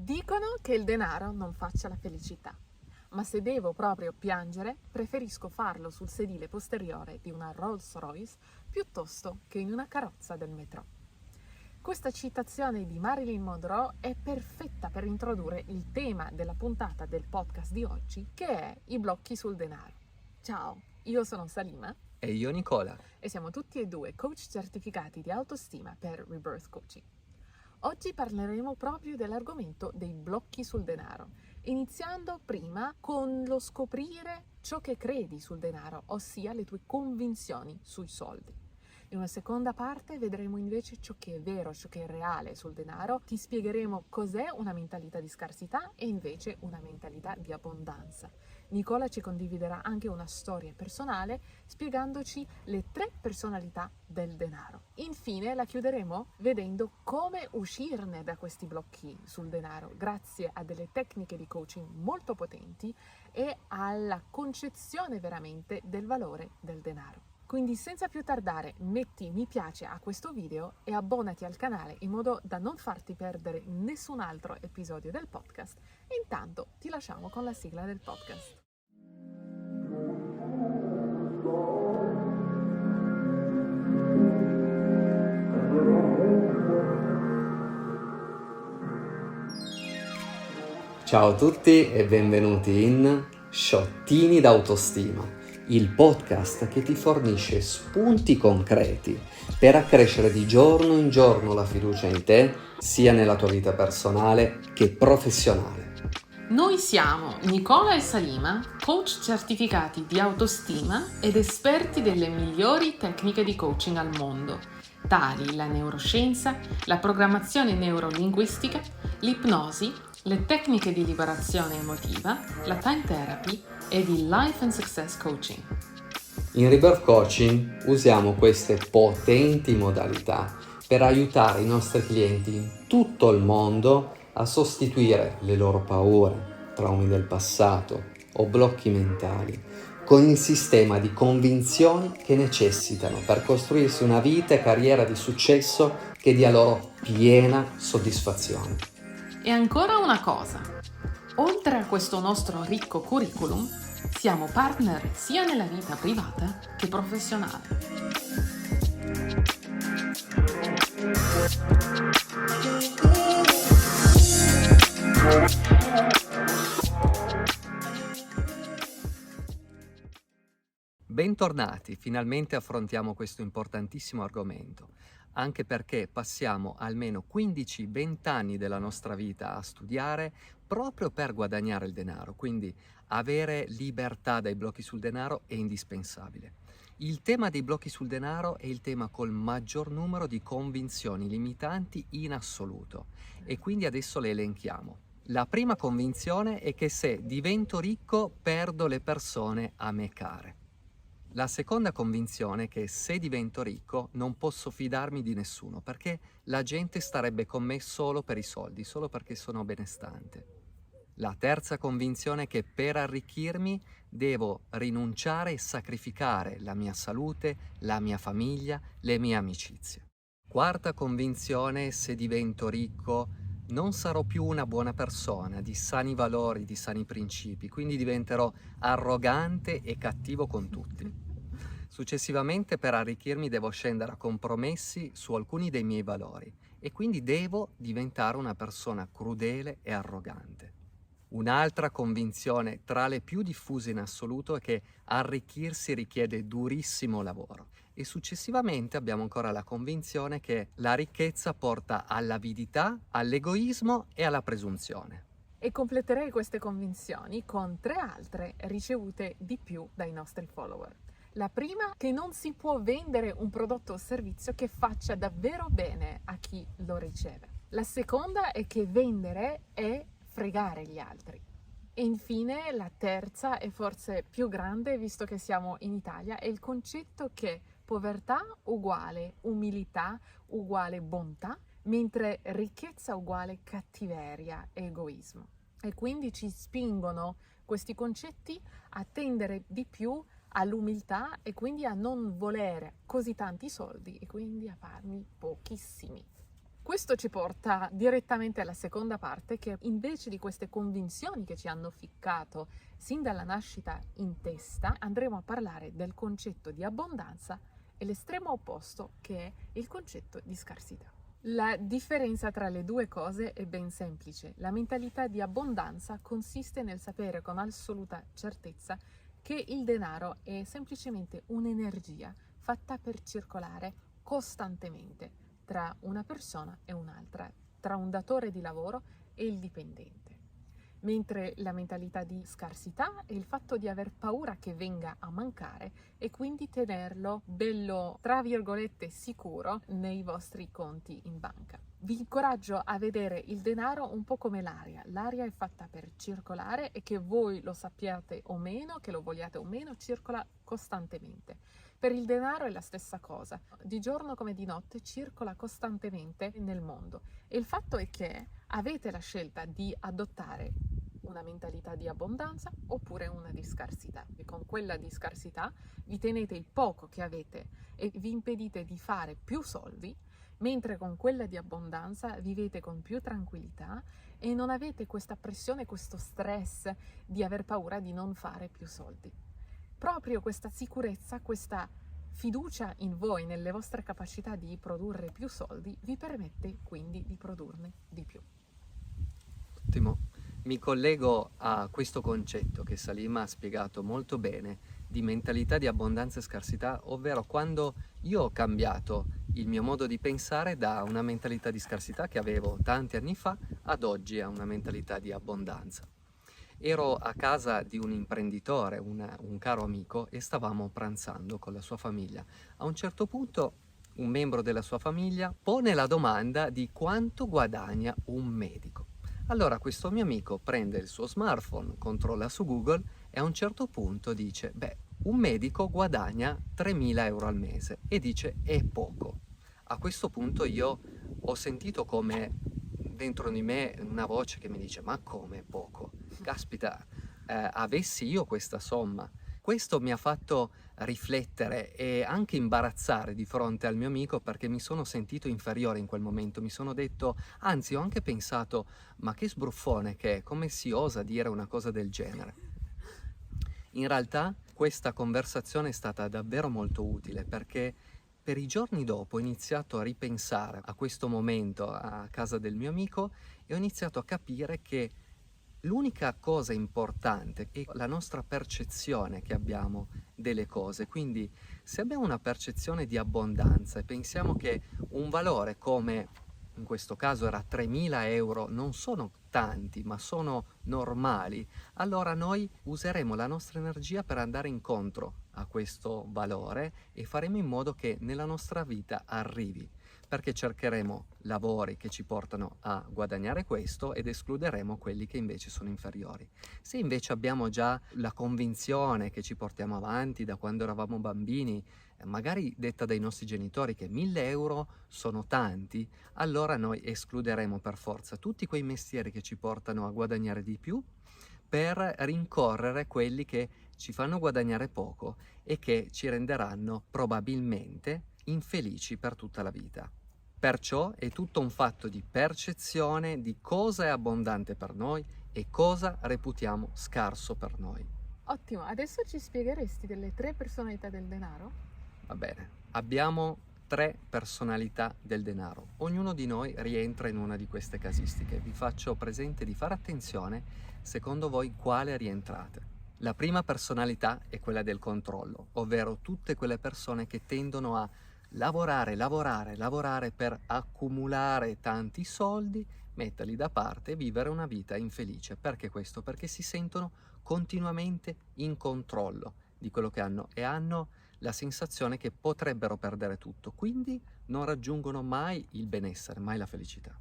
Dicono che il denaro non faccia la felicità, ma se devo proprio piangere, preferisco farlo sul sedile posteriore di una Rolls Royce piuttosto che in una carrozza del metro. Questa citazione di Marilyn Monroe è perfetta per introdurre il tema della puntata del podcast di oggi, che è i blocchi sul denaro. Ciao, io sono Salima E io Nicola. e siamo tutti e due coach certificati di autostima per Rebirth Coaching. Oggi parleremo proprio dell'argomento dei blocchi sul denaro, iniziando prima con lo scoprire ciò che credi sul denaro, ossia le tue convinzioni sui soldi. In una seconda parte vedremo invece ciò che è vero, ciò che è reale sul denaro, ti spiegheremo cos'è una mentalità di scarsità e invece una mentalità di abbondanza. Nicola ci condividerà anche una storia personale spiegandoci le 3 personalità del denaro. Infine la chiuderemo vedendo come uscirne da questi blocchi sul denaro grazie a delle tecniche di coaching molto potenti e alla concezione veramente del valore del denaro. Quindi senza più tardare metti mi piace a questo video e abbonati al canale in modo da non farti perdere nessun altro episodio del podcast e intanto ti lasciamo con la sigla del podcast. Ciao a tutti e benvenuti in Sciottini d'autostima, il podcast che ti fornisce spunti concreti per accrescere di giorno in giorno la fiducia in te, sia nella tua vita personale che professionale. Noi siamo Nicola e Salima, coach certificati di autostima ed esperti delle migliori tecniche di coaching al mondo, tali la neuroscienza, la programmazione neurolinguistica, l'ipnosi, le tecniche di liberazione emotiva, la time therapy ed il life and success coaching. In Rebirth Coaching usiamo queste potenti modalità per aiutare i nostri clienti in tutto il mondo a sostituire le loro paure, traumi del passato o blocchi mentali con il sistema di convinzioni che necessitano per costruirsi una vita e carriera di successo che dia loro piena soddisfazione. E ancora una cosa, oltre a questo nostro ricco curriculum, siamo partner sia nella vita privata che professionale. Bentornati, finalmente affrontiamo questo importantissimo argomento, anche perché passiamo almeno 15-20 anni della nostra vita a studiare proprio per guadagnare il denaro, quindi avere libertà dai blocchi sul denaro è indispensabile. Il tema dei blocchi sul denaro è il tema col maggior numero di convinzioni limitanti in assoluto e quindi adesso le elenchiamo. La prima convinzione è che se divento ricco perdo le persone a me care. La seconda convinzione è che se divento ricco non posso fidarmi di nessuno perché la gente starebbe con me solo per i soldi, solo perché sono benestante. La terza convinzione è che per arricchirmi devo rinunciare e sacrificare la mia salute, la mia famiglia, le mie amicizie. Quarta convinzione, se divento ricco non sarò più una buona persona, di sani valori, di sani principi, quindi diventerò arrogante e cattivo con tutti. Successivamente per arricchirmi devo scendere a compromessi su alcuni dei miei valori e quindi devo diventare una persona crudele e arrogante. Un'altra convinzione tra le più diffuse in assoluto è che arricchirsi richiede durissimo lavoro e successivamente abbiamo ancora la convinzione che la ricchezza porta all'avidità, all'egoismo e alla presunzione. E completerei queste convinzioni con 3 altre ricevute di più dai nostri follower. La prima, che non si può vendere un prodotto o servizio che faccia davvero bene a chi lo riceve. La seconda è che vendere è fregare gli altri. E infine la terza e forse più grande, visto che siamo in Italia, è il concetto che povertà uguale umiltà uguale bontà, mentre ricchezza uguale cattiveria e egoismo. E quindi ci spingono questi concetti a tendere di più all'umiltà e quindi a non volere così tanti soldi e quindi a farne pochissimi. Questo ci porta direttamente alla seconda parte, che invece di queste convinzioni che ci hanno ficcato sin dalla nascita in testa, andremo a parlare del concetto di abbondanza e l'estremo opposto, che è il concetto di scarsità. La differenza tra le due cose è ben semplice. La mentalità di abbondanza consiste nel sapere con assoluta certezza che il denaro è semplicemente un'energia fatta per circolare costantemente tra una persona e un'altra, tra un datore di lavoro e il dipendente. Mentre la mentalità di scarsità è il fatto di aver paura che venga a mancare e quindi tenerlo bello, tra virgolette, sicuro nei vostri conti in banca. Vi incoraggio a vedere il denaro un po' come l'aria. L'aria è fatta per circolare e che voi lo sappiate o meno, che lo vogliate o meno, circola costantemente. Per il denaro è la stessa cosa. Di giorno come di notte circola costantemente nel mondo. E il fatto è che avete la scelta di adottare una mentalità di abbondanza oppure una di scarsità. E con quella di scarsità vi tenete il poco che avete e vi impedite di fare più soldi, mentre con quella di abbondanza vivete con più tranquillità e non avete questa pressione, questo stress di aver paura di non fare più soldi. Proprio questa sicurezza, questa fiducia in voi, nelle vostre capacità di produrre più soldi, vi permette quindi di produrne di più. Ottimo. Mi collego a questo concetto che Salima ha spiegato molto bene di mentalità di abbondanza e scarsità, ovvero quando io ho cambiato il mio modo di pensare da una mentalità di scarsità che avevo tanti anni fa ad oggi a una mentalità di abbondanza. Ero a casa di un imprenditore, un caro amico, e stavamo pranzando con la sua famiglia. A un certo punto un membro della sua famiglia pone la domanda di quanto guadagna un medico. Allora questo mio amico prende il suo smartphone, controlla su Google e a un certo punto dice, beh, un medico guadagna 3.000 euro al mese e dice è poco. A questo punto io ho sentito come dentro di me una voce che mi dice ma come poco? Caspita, avessi io questa somma. Questo mi ha fatto riflettere e anche imbarazzare di fronte al mio amico perché mi sono sentito inferiore in quel momento, mi sono detto, anzi ho anche pensato, ma che sbruffone che è, come si osa dire una cosa del genere? In realtà questa conversazione è stata davvero molto utile perché per i giorni dopo ho iniziato a ripensare a questo momento a casa del mio amico e ho iniziato a capire che l'unica cosa importante è la nostra percezione che abbiamo delle cose. Quindi se abbiamo una percezione di abbondanza e pensiamo che un valore come in questo caso era 3.000 euro non sono tanti ma sono normali, allora noi useremo la nostra energia per andare incontro a questo valore e faremo in modo che nella nostra vita arrivi, perché cercheremo lavori che ci portano a guadagnare questo ed escluderemo quelli che invece sono inferiori. Se invece abbiamo già la convinzione che ci portiamo avanti da quando eravamo bambini, magari detta dai nostri genitori, che 1.000 euro sono tanti, allora noi escluderemo per forza tutti quei mestieri che ci portano a guadagnare di più per rincorrere quelli che ci fanno guadagnare poco e che ci renderanno probabilmente infelici per tutta la vita. Perciò è tutto un fatto di percezione di cosa è abbondante per noi e cosa reputiamo scarso per noi. Ottimo, adesso ci spiegheresti delle 3 personalità del denaro? Va bene, abbiamo 3 personalità del denaro. Ognuno di noi rientra in una di queste casistiche. Vi faccio presente di fare attenzione secondo voi quale rientrate. La prima personalità è quella del controllo, ovvero tutte quelle persone che tendono a lavorare per accumulare tanti soldi, metterli da parte e vivere una vita infelice. Perché questo? Perché si sentono continuamente in controllo di quello che hanno e hanno la sensazione che potrebbero perdere tutto, quindi non raggiungono mai il benessere, mai la felicità.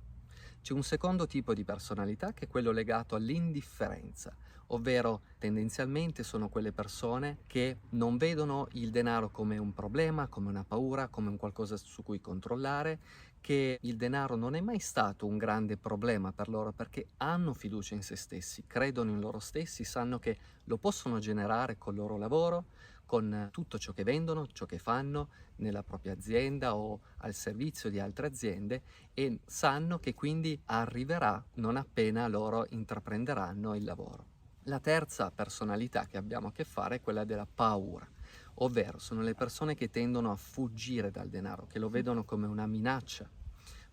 C'è un secondo tipo di personalità che è quello legato all'indifferenza, ovvero tendenzialmente sono quelle persone che non vedono il denaro come un problema, come una paura, come un qualcosa su cui controllare, che il denaro non è mai stato un grande problema per loro perché hanno fiducia in se stessi, credono in loro stessi, sanno che lo possono generare col loro lavoro, con tutto ciò che vendono, ciò che fanno nella propria azienda o al servizio di altre aziende, e sanno che quindi arriverà non appena loro intraprenderanno il lavoro. La terza personalità che abbiamo a che fare è quella della paura, ovvero sono le persone che tendono a fuggire dal denaro, che lo vedono come una minaccia,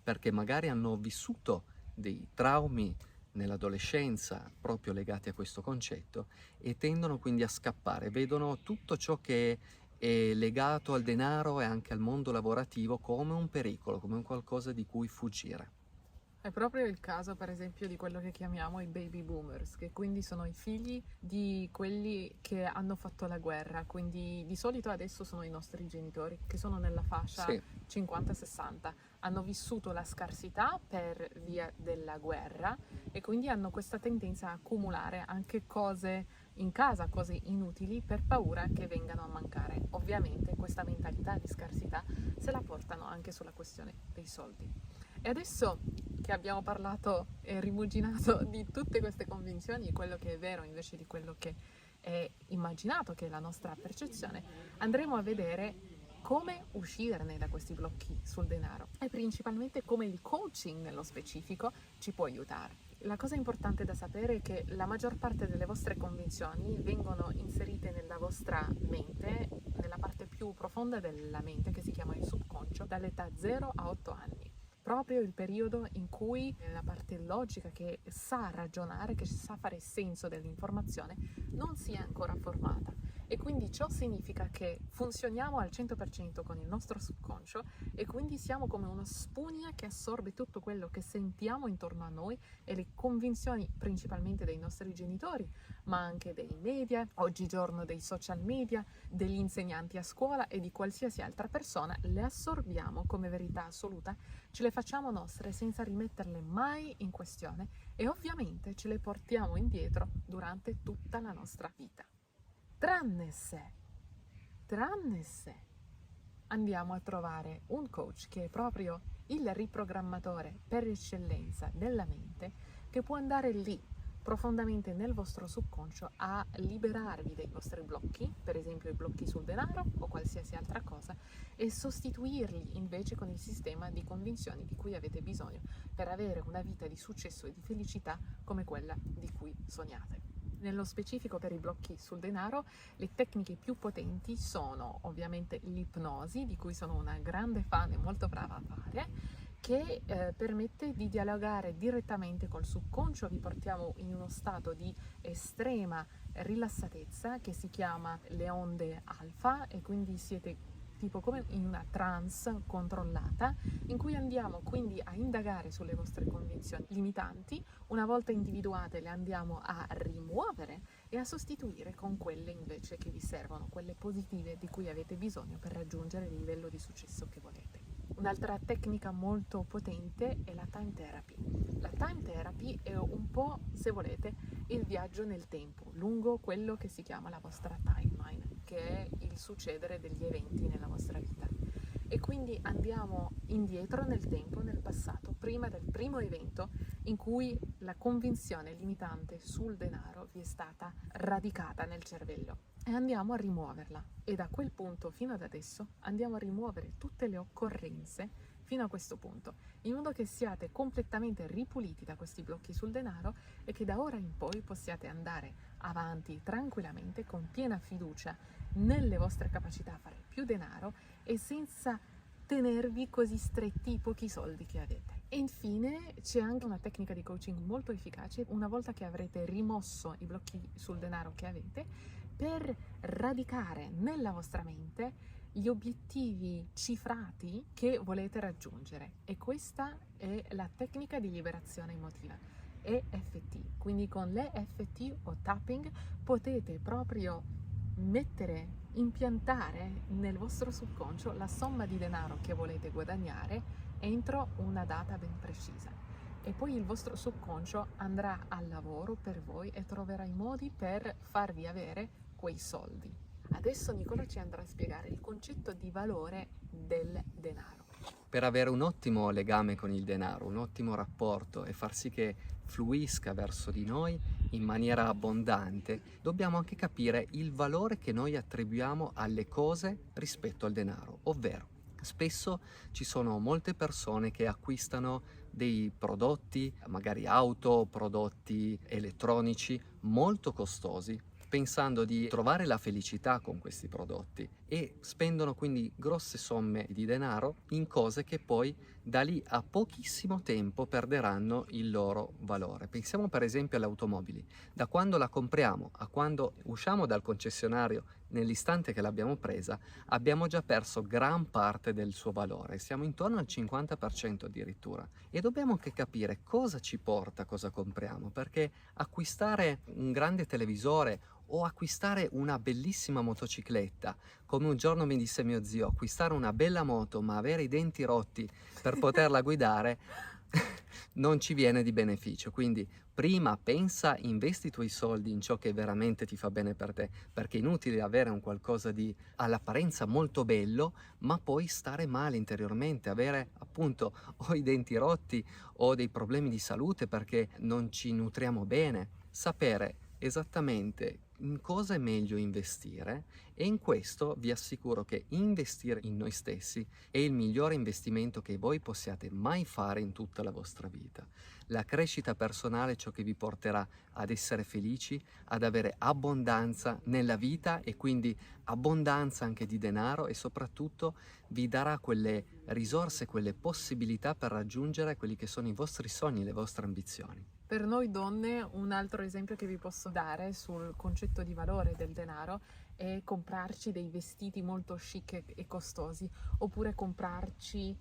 perché magari hanno vissuto dei traumi nell'adolescenza proprio legati a questo concetto e tendono quindi a scappare, vedono tutto ciò che è legato al denaro e anche al mondo lavorativo come un pericolo, come un qualcosa di cui fuggire. È proprio il caso, per esempio, di quello che chiamiamo i baby boomers, che quindi sono i figli di quelli che hanno fatto la guerra, quindi di solito adesso sono i nostri genitori, che sono nella fascia Sì, 50-60, hanno vissuto la scarsità per via della guerra e quindi hanno questa tendenza a accumulare anche cose in casa, cose inutili, per paura che vengano a mancare. Ovviamente questa mentalità di scarsità se la portano anche sulla questione dei soldi. E adesso che abbiamo parlato e rimuginato di tutte queste convinzioni, quello che è vero invece di quello che è immaginato, che è la nostra percezione, andremo a vedere come uscirne da questi blocchi sul denaro e principalmente come il coaching nello specifico ci può aiutare. La cosa importante da sapere è che la maggior parte delle vostre convinzioni vengono inserite nella vostra mente, nella parte più profonda della mente che si chiama il subconscio, dall'età 0 a 8 anni. Proprio il periodo in cui la parte logica che sa ragionare, che sa fare senso dell'informazione, non si è ancora formata. E quindi ciò significa che funzioniamo al 100% con il nostro subconscio e quindi siamo come una spugna che assorbe tutto quello che sentiamo intorno a noi e le convinzioni principalmente dei nostri genitori, ma anche dei media, oggigiorno dei social media, degli insegnanti a scuola e di qualsiasi altra persona, le assorbiamo come verità assoluta, ce le facciamo nostre senza rimetterle mai in questione e ovviamente ce le portiamo indietro durante tutta la nostra vita. Tranne se andiamo a trovare un coach che è proprio il riprogrammatore per eccellenza della mente, che può andare lì profondamente nel vostro subconscio a liberarvi dei vostri blocchi, per esempio i blocchi sul denaro o qualsiasi altra cosa, e sostituirli invece con il sistema di convinzioni di cui avete bisogno per avere una vita di successo e di felicità come quella di cui sognate. Nello specifico per i blocchi sul denaro, le tecniche più potenti sono ovviamente l'ipnosi, di cui sono una grande fan e molto brava a fare, che permette di dialogare direttamente col subconscio, vi portiamo in uno stato di estrema rilassatezza che si chiama le onde alfa e quindi siete tipo come in una trance controllata, in cui andiamo quindi a indagare sulle vostre convinzioni limitanti. Una volta individuate le andiamo a rimuovere e a sostituire con quelle invece che vi servono, quelle positive di cui avete bisogno per raggiungere il livello di successo che volete. Un'altra tecnica molto potente è la time therapy. La time therapy è un po', se volete, il viaggio nel tempo, lungo quello che si chiama la vostra timeline, che è il succedere degli eventi nella vostra vita. E quindi andiamo indietro nel tempo, nel passato, prima del primo evento in cui la convinzione limitante sul denaro vi è stata radicata nel cervello. E andiamo a rimuoverla e da quel punto fino ad adesso andiamo a rimuovere tutte le occorrenze fino a questo punto, in modo che siate completamente ripuliti da questi blocchi sul denaro e che da ora in poi possiate andare avanti tranquillamente con piena fiducia nelle vostre capacità a fare più denaro e senza tenervi così stretti i pochi soldi che avete. E infine c'è anche una tecnica di coaching molto efficace una volta che avrete rimosso i blocchi sul denaro che avete, per radicare nella vostra mente gli obiettivi cifrati che volete raggiungere. E questa è la tecnica di liberazione emotiva, EFT. Quindi con l'EFT o tapping potete proprio impiantare nel vostro subconscio la somma di denaro che volete guadagnare entro una data ben precisa. E poi il vostro subconscio andrà al lavoro per voi e troverà i modi per farvi avere quei soldi. Adesso Nicola ci andrà a spiegare il concetto di valore del denaro. Per avere un ottimo legame con il denaro, un ottimo rapporto e far sì che fluisca verso di noi, in maniera abbondante, dobbiamo anche capire il valore che noi attribuiamo alle cose rispetto al denaro, ovvero spesso ci sono molte persone che acquistano dei prodotti, magari auto, prodotti elettronici molto costosi, pensando di trovare la felicità con questi prodotti e spendono quindi grosse somme di denaro in cose che poi da lì a pochissimo tempo perderanno il loro valore. Pensiamo per esempio alle automobili. Da quando la compriamo a quando usciamo dal concessionario, nell'istante che l'abbiamo presa, abbiamo già perso gran parte del suo valore, siamo intorno al 50% addirittura. E dobbiamo anche capire cosa ci porta, cosa compriamo, perché acquistare un grande televisore o acquistare una bellissima motocicletta, come un giorno mi disse mio zio, acquistare una bella moto ma avere i denti rotti per poterla guidare non ci viene di beneficio. Quindi prima pensa, investi i tuoi soldi in ciò che veramente ti fa bene per te, perché è inutile avere un qualcosa di all'apparenza molto bello ma poi stare male interiormente, avere appunto o i denti rotti o dei problemi di salute perché non ci nutriamo bene. Sapere esattamente in cosa è meglio investire, e in questo vi assicuro che investire in noi stessi è il migliore investimento che voi possiate mai fare in tutta la vostra vita. La crescita personale è ciò che vi porterà ad essere felici, ad avere abbondanza nella vita e quindi abbondanza anche di denaro, e soprattutto vi darà quelle risorse, quelle possibilità per raggiungere quelli che sono i vostri sogni, le vostre ambizioni. Per noi donne, un altro esempio che vi posso dare sul concetto di valore del denaro è comprarci dei vestiti molto chic e costosi, oppure comprarci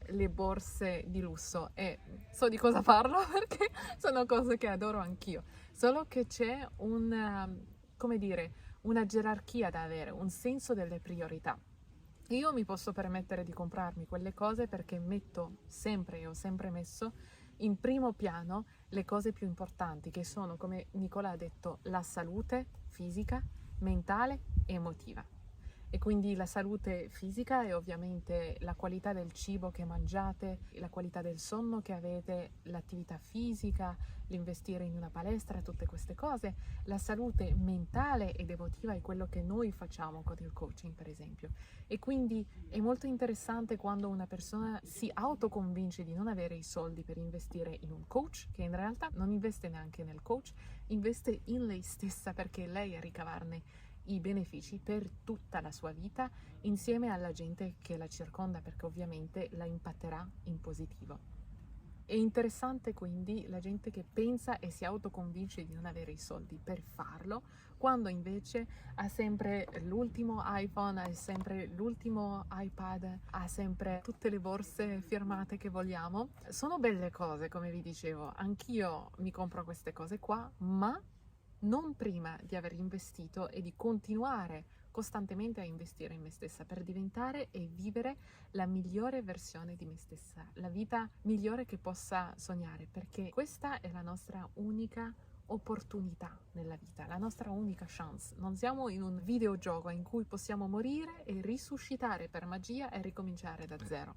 le borse di lusso. E so di cosa parlo perché sono cose che adoro anch'io. Solo che c'è come dire, una gerarchia da avere, un senso delle priorità. Io mi posso permettere di comprarmi quelle cose perché metto sempre e ho sempre messo in primo piano le cose più importanti, che sono, come Nicola ha detto, la salute fisica, mentale e emotiva. E quindi la salute fisica è ovviamente la qualità del cibo che mangiate, la qualità del sonno che avete, l'attività fisica, l'investire in una palestra, tutte queste cose. La salute mentale ed emotiva è quello che noi facciamo con il coaching, per esempio. E quindi è molto interessante quando una persona si autoconvince di non avere i soldi per investire in un coach, che in realtà non investe neanche nel coach, investe in lei stessa, perché lei a ricavarne i benefici per tutta la sua vita insieme alla gente che la circonda, perché ovviamente la impatterà in positivo. È interessante quindi la gente che pensa e si autoconvince di non avere i soldi per farlo, quando invece ha sempre l'ultimo iPhone, ha sempre l'ultimo iPad, ha sempre tutte le borse firmate che vogliamo. Sono belle cose, come vi dicevo, anch'io mi compro queste cose qua, ma non prima di aver investito e di continuare costantemente a investire in me stessa per diventare e vivere la migliore versione di me stessa, la vita migliore che possa sognare, perché questa è la nostra unica opportunità nella vita, la nostra unica chance. Non siamo in un videogioco in cui possiamo morire e risuscitare per magia e ricominciare da zero.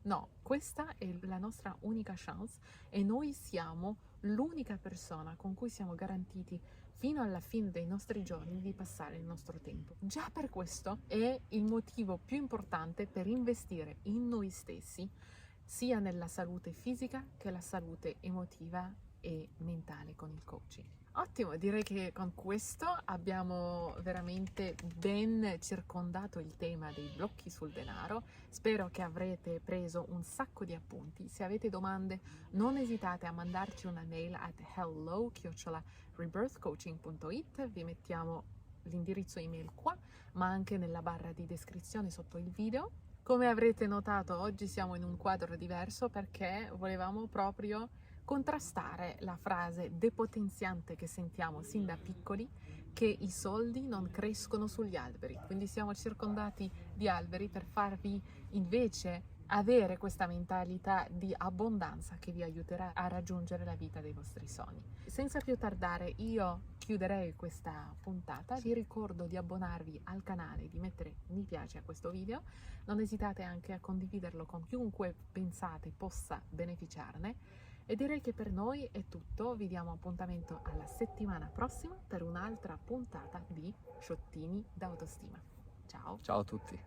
No, questa è la nostra unica chance e noi siamo l'unica persona con cui siamo garantiti fino alla fine dei nostri giorni di passare il nostro tempo. Già per questo è il motivo più importante per investire in noi stessi, sia nella salute fisica che la salute emotiva e mentale con il coaching. Ottimo, direi che con questo abbiamo veramente ben circondato il tema dei blocchi sul denaro. Spero che avrete preso un sacco di appunti. Se avete domande non esitate a mandarci una mail a hello@rebirthcoaching.it. Vi mettiamo l'indirizzo email qua, ma anche nella barra di descrizione sotto il video. Come avrete notato, oggi siamo in un quadro diverso perché volevamo proprio contrastare la frase depotenziante che sentiamo sin da piccoli, che i soldi non crescono sugli alberi. Quindi siamo circondati di alberi per farvi invece avere questa mentalità di abbondanza che vi aiuterà a raggiungere la vita dei vostri sogni. Senza più tardare, io chiuderei questa puntata. Vi ricordo di abbonarvi al canale, di mettere mi piace a questo video. Non esitate anche a condividerlo con chiunque pensate possa beneficiarne. E direi che per noi è tutto, vi diamo appuntamento alla settimana prossima per un'altra puntata di Sciottini d'autostima. Ciao! Ciao a tutti!